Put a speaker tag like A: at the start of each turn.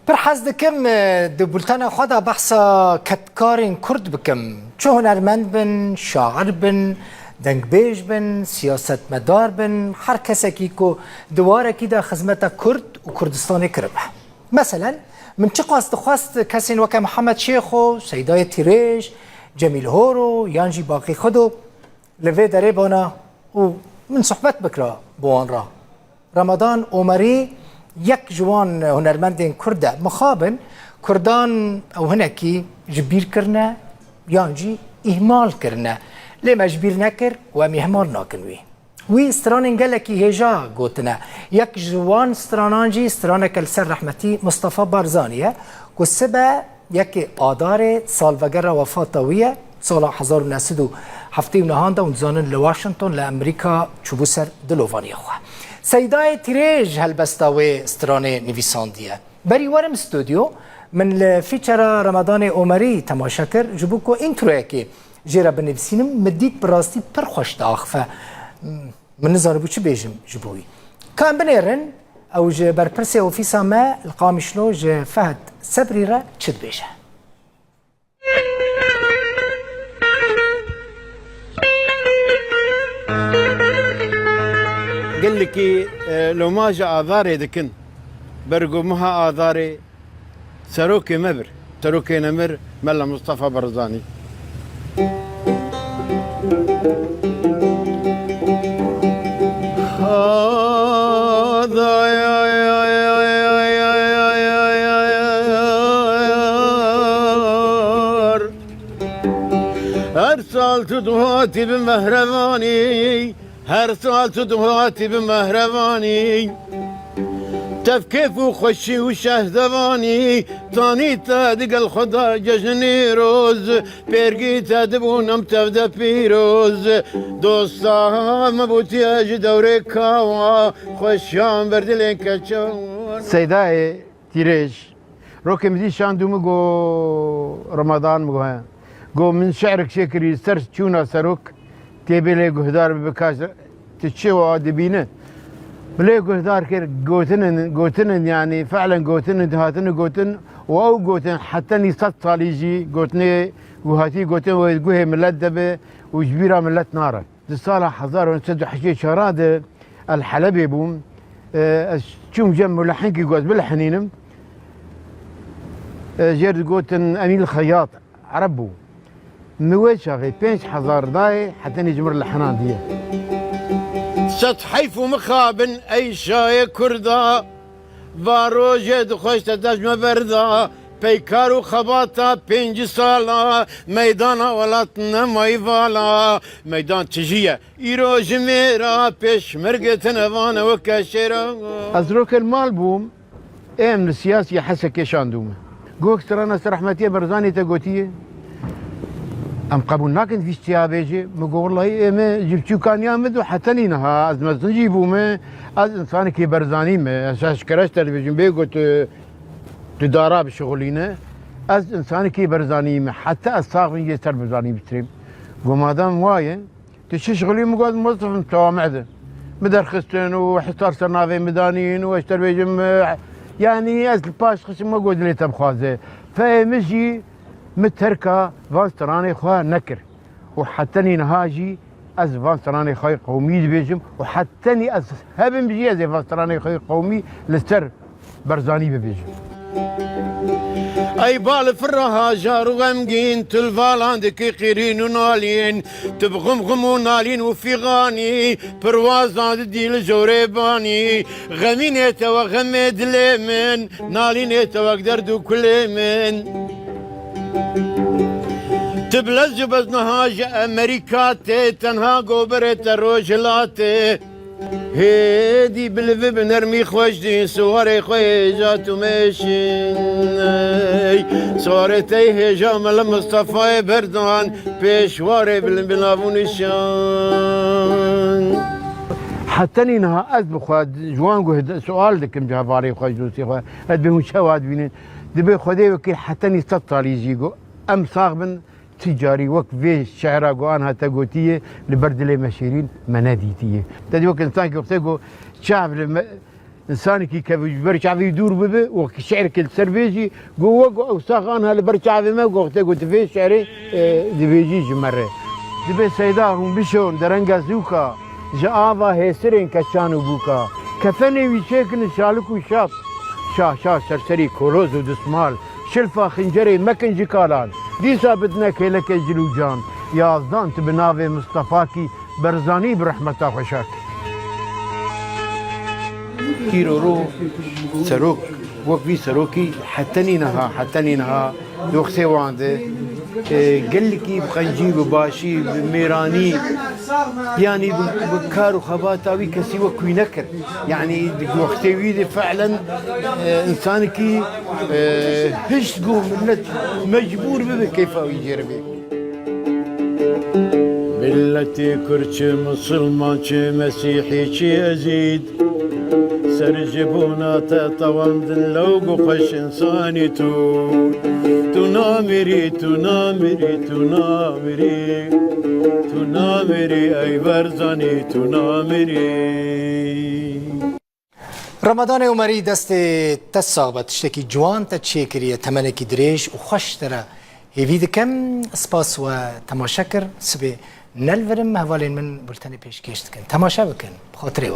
A: پر حز دکم د بولتن خدا بحثا کتکارین کرد بکم چه هنرمند بن، شاعر بن، دنگبیج بن، سیاستمدار بن، هر کسی که دواره کی دا خدمت کرد و کردستان کرده. مثلا من چه خواست کسی وکه محمد شیخ و سیدای تیریج، جمیل هورو، یانجی باقی خودو لوی داره بانا و من صحبت بکرا بوان را. رمضان عمری یک جوان هنرمند کرده مخابن کردان او هنکی جبیر کرنه یانجی اهمال کرنه لما جبیر نکر و اهمال ناکنوی وی استران گلکی هجا گوتنه یک جوان استرانانجی استرانک السر رحمتی مصطفى بارزانیه که سبه یک آدار سالوگر وفاتویه سال 1979 و نزانن لواشنطن لامریکا چوبو سر دلووانی خواه سیدای تیریج هلبستاوی استرانه نویساندیه بری ورم استودیو من لفیچر رمضان عمری تماشا کر جبو که اینترویه که جیره بنویسینم مدید براستی پر خوش داخفه من نزانه بو چه بیجم جبوی کان بنیرن او جه برپرسی اوفیسا ما القامشلو جه فهد صبری را چد بیجه
B: قال لك لو ما جاء آذاري دكن برقمها آذاري سروكي مبر سروكي نمر ملا مصطفى برزاني أرسلت دهاتي بمهرباني هر سال تو دهاتی به مهربانی تفکیف و خوشی و شهدوانی تانی تا دیگل خدا جشنی روز پیرگی تا دبونم تفده پیروز دوستا مبوتی اج دوره کاوا خوشیان بردلین کچان سیدای تیریج رو که مزی شاندومو گو رمضان مگوه گو من شعرک شکری سر چونا سروک تبيله جهدار بكاش تشوا دبينه بلا جهدار كير جوتن يعني فعلا جوتن هاتن جوتن واو جوتن حتى نيصت صاليجي جوتني وهاتي جوتن وجوه ملدبه وجبيره ملت ناره الصالح حزار ونسد حشي شراد الحلبي بوم شوم جم ملحن كي جوز بالحنينم جرد جوتن امين الخياط عربو موجه 5000 داي حتى نجمر الحنان دي سطحيف مخابن اي شاي كردا باروجه دخوش تداش مبردا پیکارو خباتا 5 سالا میدان ولاتنا مایوالا میدان تجیه ایرو جمیرا پیش مرگت نوان و کشیرا از روک المال بوم ام السياسي حسا كيشان دومه قوك ترانا رحمتي برزاني تقوتيه ام قبول ناكن في اشتيابيجي مقول والله ما جبتو كان يامد وحتى نينها از مزن جيبو ما از انسان كي برزاني ما اساس كراش تلفزيون بيقول تدارا بشغلينه از انسان كي برزاني ما حتى الساق من يستر برزاني بتريم قوم هذا وايه تشغلي مقعد موظف متوامعده مدرخستن وحصار سنافي ميدانيين واشتر بيجم يعني از الباش خشم ما قلت لي تبخازه فمشي متركه فانستراني خواه نكر وحتى نهاجي از فانستراني خواه قومي بيجم وحتى از هبن بيجي از فانستراني خواه قومي لستر برزاني بيجم اي بال فرها جار وغمقين تلفالان دكي قيرين ونالين تبغمغم ونالين وفي غاني پروازان دي الجوريباني غمين وغمد لمن نالين وقدر دو كل من تبلز بز نهاج امريكاتي تنها قوبرت الروجلاتي هيدي بالفي بنرمي خوش دي سواري خويجات وماشين سوارتي هجا مال مصطفى بردان بيشواري بالبنابون الشان حتى نينها أذب خواد جوان قهد سؤال دكم جهباري خوش دوسي خواد أذب مشاواد بينين دبي خدي وكي حتى نستطالي جيجو أم صاغبن تجاري وقت في شعرا قوان هاتا قوتيه لبرد لي مشيرين مناديتيه تدي وقت انسان كيفتيقو شعب انسانك برشعبي يدور ببه وقت شعر كل سربيجي جوا وساخان هالبرشعبي ما وقت قلت في شعري دبيجي جمره دبي سيدارهم بشون درنجا زوكا جابا هسرين كشانو بوكا كفني ويشيكن شالك وشاط شا سرسري كولوز ودسمال شلفا خنجري مكن جكالان دي سابتنا كيلك جلوجان يا ازدان تبناوي مصطفاكي برزاني برحمة خوشاك كيرورو سروك وقفي سروكي حتى نها دوخسي وانده قال لك بقنجي بباشي بميراني يعني بكار وخباتاوي كسي وكوي نكر يعني دوخسي ويدي فعلا انسانك هش تقوم مجبور به كيف يجربي ملتي كرش مسلمان مسيحي ازيد سرجبونا تطوان لو قفش انساني تنامري اي برزاني تنامري
A: رمضان عمری دست تصابت تشتكي جوان تشكرية تمنكي دريش وخش ترى هيفيد كم سباس وتماشكر سبي نلفرم هوالين من بلتاني بيش كيشتكن تماشا بكن بخاطري